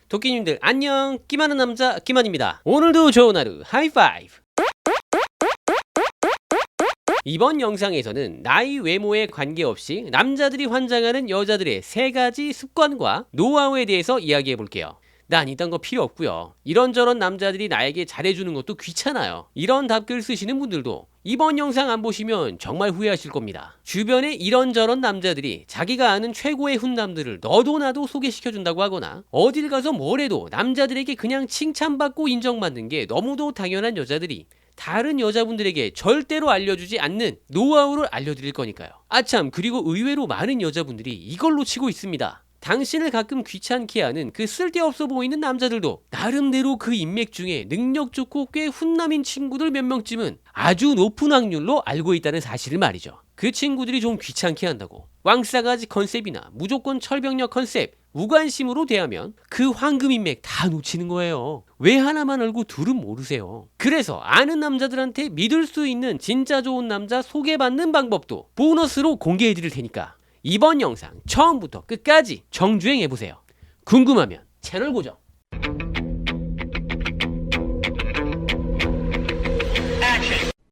도끼님들 안녕. 끼 많은 남자 끼만입니다. 오늘도 좋은 하루 하이파이브. 이번 영상에서는 나이 외모에 관계없이 남자들이 환장하는 여자들의 3가지 습관과 노하우에 대해서 이야기해 볼게요. 난 이딴 거 필요 없고요. 이런저런 남자들이 나에게 잘해주는 것도 귀찮아요. 이런 답글 쓰시는 분들도 이번 영상 안 보시면 정말 후회하실 겁니다. 주변에 이런저런 남자들이 자기가 아는 최고의 훈남들을 너도 나도 소개시켜준다고 하거나 어딜 가서 뭘 해도 남자들에게 그냥 칭찬받고 인정받는 게 너무도 당연한 여자들이 다른 여자분들에게 절대로 알려주지 않는 노하우를 알려드릴 거니까요. 아참, 그리고 의외로 많은 여자분들이 이걸로 치고 있습니다. 당신을 가끔 귀찮게 하는 그 쓸데없어 보이는 남자들도 나름대로 그 인맥 중에 능력 좋고 꽤 훈남인 친구들 몇 명쯤은 아주 높은 확률로 알고 있다는 사실을 말이죠. 그 친구들이 좀 귀찮게 한다고 왕싸가지 컨셉이나 무조건 철벽력 컨셉, 무관심으로 대하면 그 황금 인맥 다 놓치는 거예요. 왜 하나만 알고 둘은 모르세요. 그래서 아는 남자들한테 믿을 수 있는 진짜 좋은 남자 소개받는 방법도 보너스로 공개해 드릴 테니까 이번 영상 처음부터 끝까지 정주행해보세요. 궁금하면 채널 고정.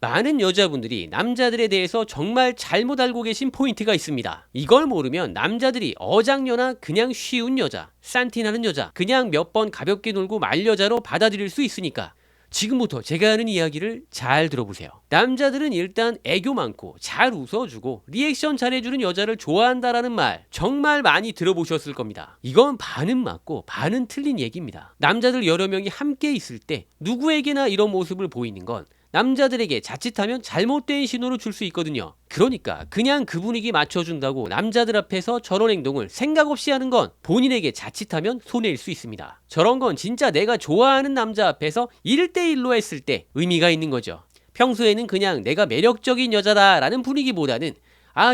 많은 여자분들이 남자들에 대해서 정말 잘못 알고 계신 포인트가 있습니다. 이걸 모르면 남자들이 어장녀나 그냥 쉬운 여자, 싼티나는 여자, 그냥 몇 번 가볍게 놀고 말 여자로 받아들일 수 있으니까 지금부터 제가 하는 이야기를 잘 들어보세요. 남자들은 일단 애교 많고 잘 웃어주고 리액션 잘해주는 여자를 좋아한다라는 말 정말 많이 들어보셨을 겁니다. 이건 반은 맞고 반은 틀린 얘기입니다. 남자들 여러 명이 함께 있을 때 누구에게나 이런 모습을 보이는 건 남자들에게 자칫하면 잘못된 신호를 줄 수 있거든요. 그러니까 그냥 그 분위기 맞춰준다고 남자들 앞에서 저런 행동을 생각 없이 하는 건 본인에게 자칫하면 손해일 수 있습니다. 저런 건 진짜 내가 좋아하는 남자 앞에서 1대1로 했을 때 의미가 있는 거죠. 평소에는 그냥 내가 매력적인 여자다라는 분위기보다는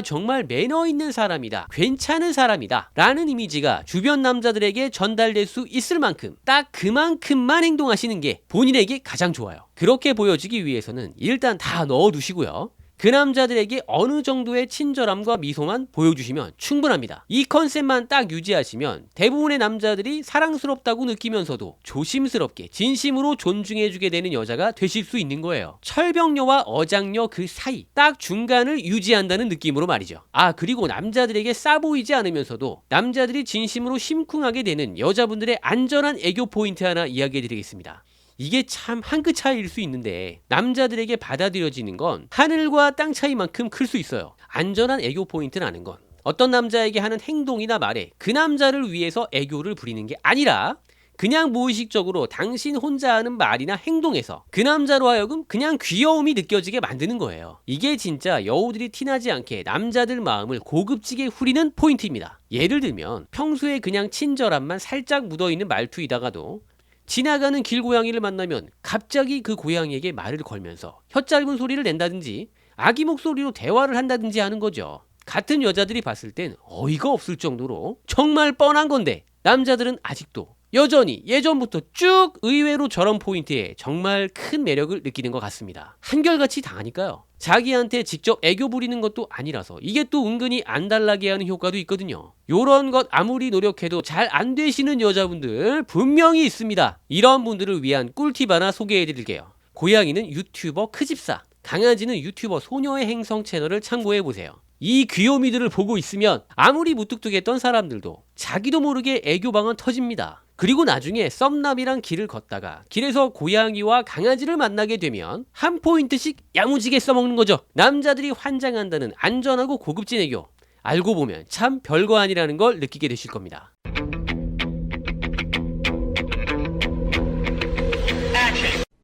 정말 매너 있는 사람이다, 괜찮은 사람이다 라는 이미지가 주변 남자들에게 전달될 수 있을 만큼 딱 그만큼만 행동하시는 게 본인에게 가장 좋아요. 그렇게 보여지기 위해서는 일단 다 넣어두시고요. 그 남자들에게 어느 정도의 친절함과 미소만 보여주시면 충분합니다. 이 컨셉만 딱 유지하시면 대부분의 남자들이 사랑스럽다고 느끼면서도 조심스럽게 진심으로 존중해주게 되는 여자가 되실 수 있는 거예요. 철벽녀와 어장녀 그 사이 딱 중간을 유지한다는 느낌으로 말이죠. 그리고 남자들에게 싸 보이지 않으면서도 남자들이 진심으로 심쿵하게 되는 여자분들의 안전한 애교 포인트 하나 이야기해드리겠습니다. 이게 참 한 끗 차이일 수 있는데 남자들에게 받아들여지는 건 하늘과 땅 차이만큼 클 수 있어요. 안전한 애교 포인트라는 건 어떤 남자에게 하는 행동이나 말에 그 남자를 위해서 애교를 부리는 게 아니라 그냥 무의식적으로 당신 혼자 하는 말이나 행동에서 그 남자로 하여금 그냥 귀여움이 느껴지게 만드는 거예요. 이게 진짜 여우들이 티나지 않게 남자들 마음을 고급지게 후리는 포인트입니다. 예를 들면 평소에 그냥 친절함만 살짝 묻어있는 말투이다가도 지나가는 길고양이를 만나면 갑자기 그 고양이에게 말을 걸면서 혀짧은 소리를 낸다든지 아기 목소리로 대화를 한다든지 하는 거죠. 같은 여자들이 봤을 땐 어이가 없을 정도로 정말 뻔한 건데 남자들은 아직도 여전히 예전부터 쭉 의외로 저런 포인트에 정말 큰 매력을 느끼는 것 같습니다. 한결같이 당하니까요. 자기한테 직접 애교 부리는 것도 아니라서 이게 또 은근히 안달나게 하는 효과도 있거든요. 요런 것 아무리 노력해도 잘 안 되시는 여자분들 분명히 있습니다. 이런 분들을 위한 꿀팁 하나 소개해드릴게요. 고양이는 유튜버 크집사, 강아지는 유튜버 소녀의 행성 채널을 참고해보세요. 이 귀요미들을 보고 있으면 아무리 무뚝뚝했던 사람들도 자기도 모르게 애교방은 터집니다. 그리고 나중에 썸남이랑 길을 걷다가 길에서 고양이와 강아지를 만나게 되면 한 포인트씩 야무지게 써먹는 거죠. 남자들이 환장한다는 안전하고 고급진 애교, 알고 보면 참 별거 아니라는 걸 느끼게 되실 겁니다.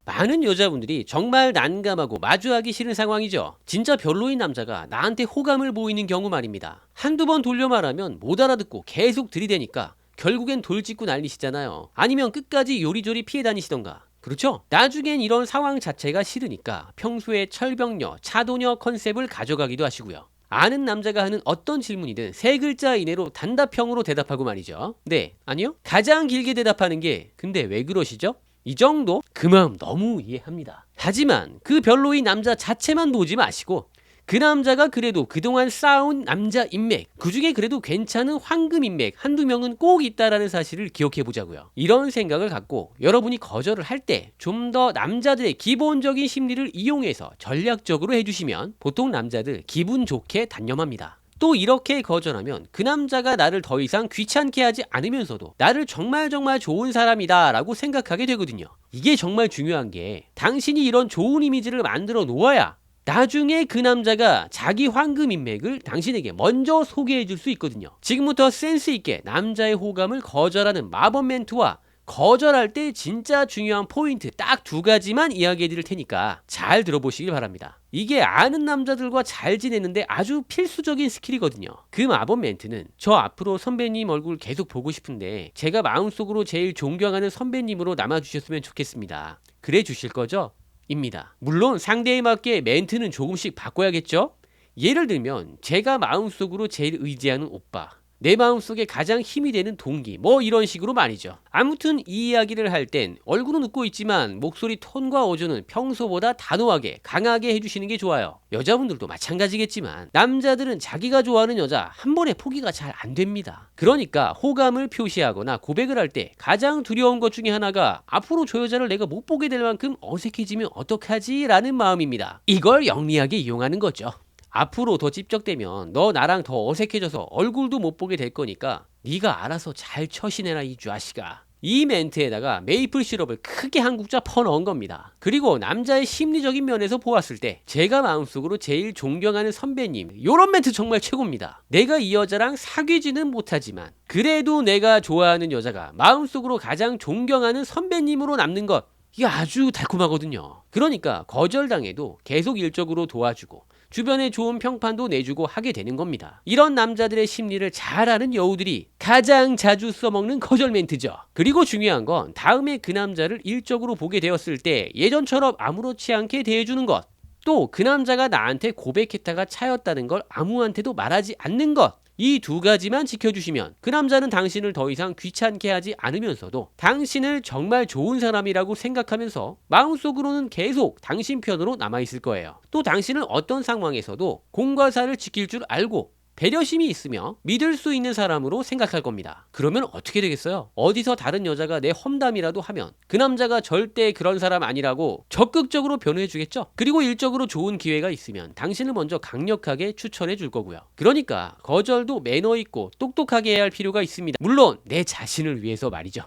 많은 여자분들이 정말 난감하고 마주하기 싫은 상황이죠. 진짜 별로인 남자가 나한테 호감을 보이는 경우 말입니다. 한두 번 돌려 말하면 못 알아듣고 계속 들이대니까 결국엔 돌직구 날리시잖아요. 아니면 끝까지 요리조리 피해 다니시던가. 그렇죠? 나중엔 이런 상황 자체가 싫으니까 평소에 철벽녀, 차도녀 컨셉을 가져가기도 하시고요. 아는 남자가 하는 어떤 질문이든 3글자 이내로 단답형으로 대답하고 말이죠. 네, 아니요? 가장 길게 대답하는 게 근데 왜 그러시죠? 이 정도? 그 마음 너무 이해합니다. 하지만 그 별로인 남자 자체만 보지 마시고 그 남자가 그래도 그동안 쌓아온 남자 인맥, 그중에 그래도 괜찮은 황금 인맥 한두 명은 꼭 있다라는 사실을 기억해 보자고요. 이런 생각을 갖고 여러분이 거절을 할 때 좀 더 남자들의 기본적인 심리를 이용해서 전략적으로 해주시면 보통 남자들 기분 좋게 단념합니다. 또 이렇게 거절하면 그 남자가 나를 더 이상 귀찮게 하지 않으면서도 나를 정말 좋은 사람이다 라고 생각하게 되거든요. 이게 정말 중요한 게 당신이 이런 좋은 이미지를 만들어 놓아야 나중에 그 남자가 자기 황금 인맥을 당신에게 먼저 소개해 줄 수 있거든요. 지금부터 센스 있게 남자의 호감을 거절하는 마법 멘트와 거절할 때 진짜 중요한 포인트 딱 두 가지만 이야기해 드릴 테니까 잘 들어보시길 바랍니다. 이게 아는 남자들과 잘 지내는데 아주 필수적인 스킬이거든요. 그 마법 멘트는 저 앞으로 선배님 얼굴 계속 보고 싶은데 제가 마음속으로 제일 존경하는 선배님으로 남아주셨으면 좋겠습니다. 그래 주실 거죠? 입니다. 물론 상대에 맞게 멘트는 조금씩 바꿔야겠죠? 예를 들면 제가 마음속으로 제일 의지하는 오빠, 내 마음속에 가장 힘이 되는 동기, 뭐 이런 식으로 말이죠. 아무튼 이 이야기를 할 땐 얼굴은 웃고 있지만 목소리 톤과 어조는 평소보다 단호하게 강하게 해주시는 게 좋아요. 여자분들도 마찬가지겠지만 남자들은 자기가 좋아하는 여자 한 번에 포기가 잘 안 됩니다. 그러니까 호감을 표시하거나 고백을 할 때 가장 두려운 것 중에 하나가 앞으로 저 여자를 내가 못 보게 될 만큼 어색해지면 어떡하지? 라는 마음입니다. 이걸 영리하게 이용하는 거죠. 앞으로 더 찝적대면 너 나랑 더 어색해져서 얼굴도 못 보게 될 거니까 네가 알아서 잘 처신해라 이 자식아. 이 멘트에다가 메이플 시럽을 크게 한 국자 퍼넣은 겁니다. 그리고 남자의 심리적인 면에서 보았을 때 제가 마음속으로 제일 존경하는 선배님, 요런 멘트 정말 최고입니다. 내가 이 여자랑 사귀지는 못하지만 그래도 내가 좋아하는 여자가 마음속으로 가장 존경하는 선배님으로 남는 것, 이게 아주 달콤하거든요. 그러니까 거절당해도 계속 일적으로 도와주고 주변에 좋은 평판도 내주고 하게 되는 겁니다. 이런 남자들의 심리를 잘 아는 여우들이 가장 자주 써먹는 거절 멘트죠. 그리고 중요한 건 다음에 그 남자를 일적으로 보게 되었을 때 예전처럼 아무렇지 않게 대해주는 것, 또 그 남자가 나한테 고백했다가 차였다는 걸 아무한테도 말하지 않는 것, 이 두 가지만 지켜주시면 그 남자는 당신을 더 이상 귀찮게 하지 않으면서도 당신을 정말 좋은 사람이라고 생각하면서 마음속으로는 계속 당신 편으로 남아있을 거예요. 또 당신은 어떤 상황에서도 공과 사를 지킬 줄 알고 배려심이 있으며 믿을 수 있는 사람으로 생각할 겁니다. 그러면 어떻게 되겠어요? 어디서 다른 여자가 내 험담이라도 하면 그 남자가 절대 그런 사람 아니라고 적극적으로 변호해 주겠죠? 그리고 일적으로 좋은 기회가 있으면 당신을 먼저 강력하게 추천해 줄 거고요. 그러니까 거절도 매너 있고 똑똑하게 해야 할 필요가 있습니다. 물론 내 자신을 위해서 말이죠.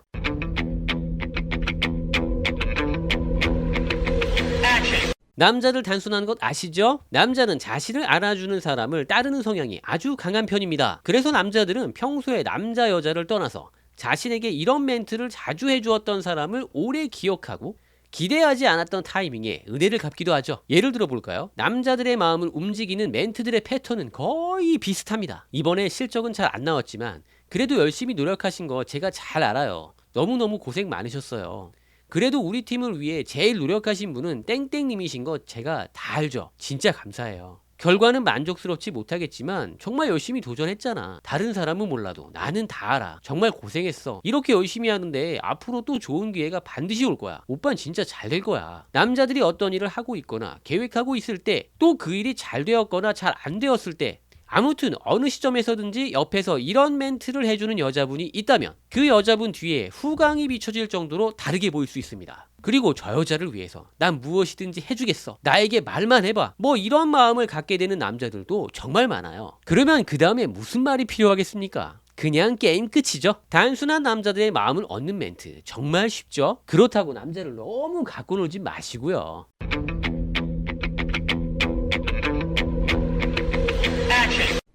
남자들 단순한 것 아시죠? 남자는 자신을 알아주는 사람을 따르는 성향이 아주 강한 편입니다. 그래서 남자들은 평소에 남자 여자를 떠나서 자신에게 이런 멘트를 자주 해주었던 사람을 오래 기억하고 기대하지 않았던 타이밍에 은혜를 갚기도 하죠. 예를 들어 볼까요? 남자들의 마음을 움직이는 멘트들의 패턴은 거의 비슷합니다. 이번에 실적은 잘 안 나왔지만 그래도 열심히 노력하신 거 제가 잘 알아요. 너무너무 고생 많으셨어요. 그래도 우리 팀을 위해 제일 노력하신 분은 땡땡님이신 거 제가 다 알죠. 진짜 감사해요. 결과는 만족스럽지 못하겠지만 정말 열심히 도전했잖아. 다른 사람은 몰라도 나는 다 알아. 정말 고생했어. 이렇게 열심히 하는데 앞으로 또 좋은 기회가 반드시 올 거야. 오빠는 진짜 잘 될 거야. 남자들이 어떤 일을 하고 있거나 계획하고 있을 때 또 그 일이 잘 되었거나 잘 안 되었을 때 아무튼 어느 시점에서든지 옆에서 이런 멘트를 해주는 여자분이 있다면 그 여자분 뒤에 후광이 비춰질 정도로 다르게 보일 수 있습니다. 그리고 저 여자를 위해서 난 무엇이든지 해주겠어. 나에게 말만 해봐. 뭐 이런 마음을 갖게 되는 남자들도 정말 많아요. 그러면 그 다음에 무슨 말이 필요하겠습니까? 그냥 게임 끝이죠. 단순한 남자들의 마음을 얻는 멘트 정말 쉽죠? 그렇다고 남자를 너무 갖고 놀지 마시고요.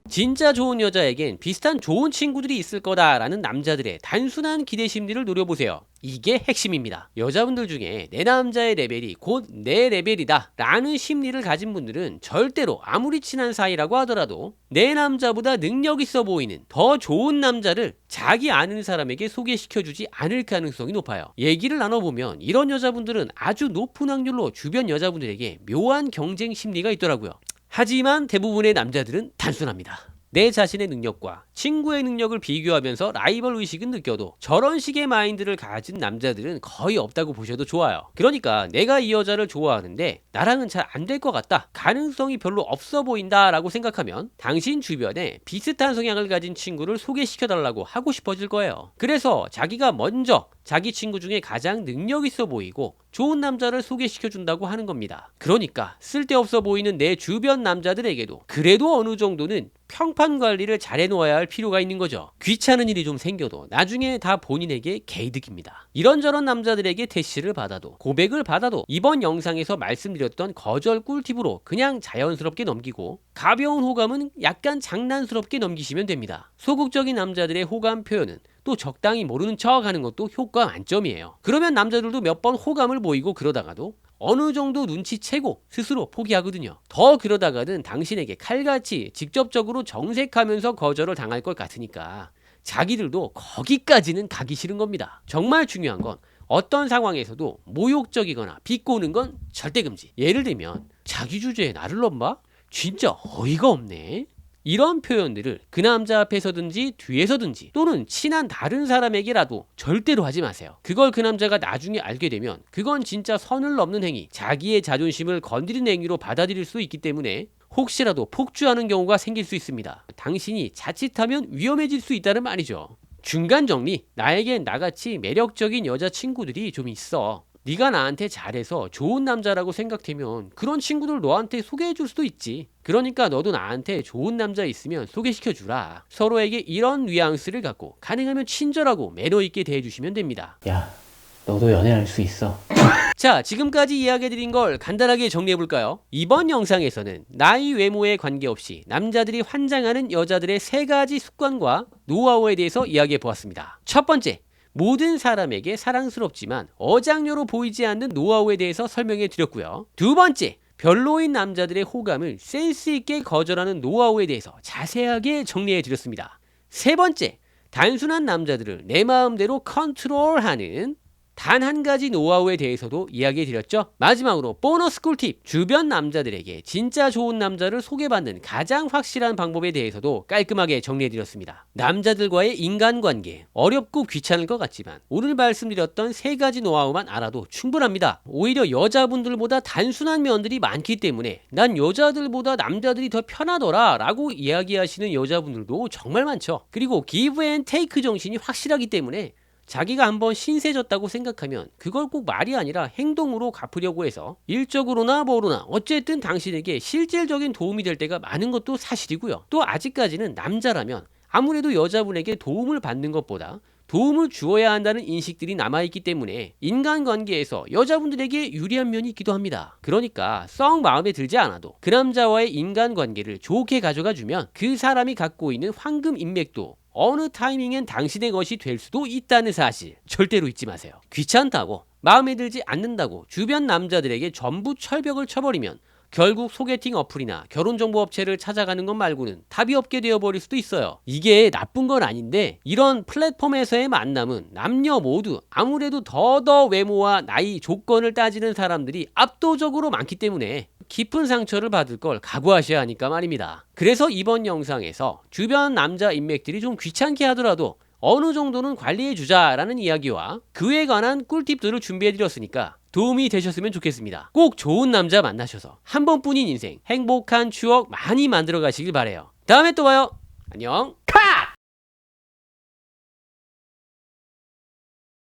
진짜 좋은 여자에겐 비슷한 좋은 친구들이 있을 거다라는 남자들의 단순한 기대 심리를 노려보세요. 이게 핵심입니다. 여자분들 중에 내 남자의 레벨이 곧 내 레벨이다 라는 심리를 가진 분들은 절대로 아무리 친한 사이라고 하더라도 내 남자보다 능력 있어 보이는 더 좋은 남자를 자기 아는 사람에게 소개시켜주지 않을 가능성이 높아요. 얘기를 나눠보면 이런 여자분들은 아주 높은 확률로 주변 여자분들에게 묘한 경쟁 심리가 있더라고요. 하지만 대부분의 남자들은 단순합니다. 내 자신의 능력과 친구의 능력을 비교하면서 라이벌 의식은 느껴도 저런 식의 마인드를 가진 남자들은 거의 없다고 보셔도 좋아요. 그러니까 내가 이 여자를 좋아하는데 나랑은 잘 안 될 것 같다, 가능성이 별로 없어 보인다 라고 생각하면 당신 주변에 비슷한 성향을 가진 친구를 소개시켜달라고 하고 싶어질 거예요. 그래서 자기가 먼저 자기 친구 중에 가장 능력 있어 보이고 좋은 남자를 소개시켜준다고 하는 겁니다. 그러니까 쓸데없어 보이는 내 주변 남자들에게도 그래도 어느 정도는 평판 관리를 잘 해놓아야 할 필요가 있는 거죠. 귀찮은 일이 좀 생겨도 나중에 다 본인에게 개이득입니다. 이런저런 남자들에게 대시를 받아도, 고백을 받아도 이번 영상에서 말씀드렸던 거절 꿀팁으로 그냥 자연스럽게 넘기고, 가벼운 호감은 약간 장난스럽게 넘기시면 됩니다. 소극적인 남자들의 호감 표현은 또 적당히 모르는 척 하는 것도 효과 만점이에요. 그러면 남자들도 몇 번 호감을 보이고 그러다가도 어느 정도 눈치채고 스스로 포기하거든요. 더 그러다가는 당신에게 칼같이 직접적으로 정색하면서 거절을 당할 것 같으니까 자기들도 거기까지는 가기 싫은 겁니다. 정말 중요한 건 어떤 상황에서도 모욕적이거나 비꼬는 건 절대 금지. 예를 들면 자기 주제에 나를 넘봐? 진짜 어이가 없네. 이런 표현들을 그 남자 앞에서든지 뒤에서든지 또는 친한 다른 사람에게라도 절대로 하지 마세요. 그걸 그 남자가 나중에 알게 되면 그건 진짜 선을 넘는 행위, 자기의 자존심을 건드리는 행위로 받아들일 수 있기 때문에 혹시라도 폭주하는 경우가 생길 수 있습니다. 당신이 자칫하면 위험해질 수 있다는 말이죠. 중간 정리, 나에겐 나같이 매력적인 여자친구들이 좀 있어. 네가 나한테 잘해서 좋은 남자라고 생각되면 그런 친구들 너한테 소개해줄 수도 있지. 그러니까 너도 나한테 좋은 남자 있으면 소개시켜주라. 서로에게 이런 뉘앙스를 갖고 가능하면 친절하고 매너있게 대해주시면 됩니다. 야, 너도 연애할 수 있어. 자, 지금까지 이야기해드린 걸 간단하게 정리해볼까요? 이번 영상에서는 나이 외모에 관계없이 남자들이 환장하는 여자들의 3가지 습관과 노하우에 대해서 이야기해보았습니다. 첫 번째, 모든 사람에게 사랑스럽지만 어장녀로 보이지 않는 노하우에 대해서 설명해 드렸고요. 두 번째, 별로인 남자들의 호감을 센스 있게 거절하는 노하우에 대해서 자세하게 정리해 드렸습니다. 세 번째, 단순한 남자들을 내 마음대로 컨트롤하는 단 한 가지 노하우에 대해서도 이야기해 드렸죠. 마지막으로 보너스 꿀팁, 주변 남자들에게 진짜 좋은 남자를 소개받는 가장 확실한 방법에 대해서도 깔끔하게 정리해 드렸습니다. 남자들과의 인간관계, 어렵고 귀찮을 것 같지만 오늘 말씀드렸던 3가지 노하우만 알아도 충분합니다. 오히려 여자분들보다 단순한 면들이 많기 때문에 난 여자들보다 남자들이 더 편하더라 라고 이야기하시는 여자분들도 정말 많죠. 그리고 기브 앤 테이크 정신이 확실하기 때문에 자기가 한번 신세졌다고 생각하면 그걸 꼭 말이 아니라 행동으로 갚으려고 해서 일적으로나 뭐로나 어쨌든 당신에게 실질적인 도움이 될 때가 많은 것도 사실이고요. 또 아직까지는 남자라면 아무래도 여자분에게 도움을 받는 것보다 도움을 주어야 한다는 인식들이 남아있기 때문에 인간관계에서 여자분들에게 유리한 면이 있기도 합니다. 그러니까 썩 마음에 들지 않아도 그 남자와의 인간관계를 좋게 가져가주면 그 사람이 갖고 있는 황금 인맥도 어느 타이밍엔 당신의 것이 될 수도 있다는 사실 절대로 잊지 마세요. 귀찮다고, 마음에 들지 않는다고 주변 남자들에게 전부 철벽을 쳐버리면 결국 소개팅 어플이나 결혼정보업체를 찾아가는 것 말고는 답이 없게 되어버릴 수도 있어요. 이게 나쁜 건 아닌데 이런 플랫폼에서의 만남은 남녀 모두 아무래도 더더 외모와 나이, 조건을 따지는 사람들이 압도적으로 많기 때문에 깊은 상처를 받을 걸 각오하셔야 하니까 말입니다. 그래서 이번 영상에서 주변 남자 인맥들이 좀 귀찮게 하더라도 어느 정도는 관리해주자라는 이야기와 그에 관한 꿀팁들을 준비해드렸으니까 도움이 되셨으면 좋겠습니다. 꼭 좋은 남자 만나셔서 한 번뿐인 인생 행복한 추억 많이 만들어 가시길 바래요. 다음에 또 봐요. 안녕. 컷!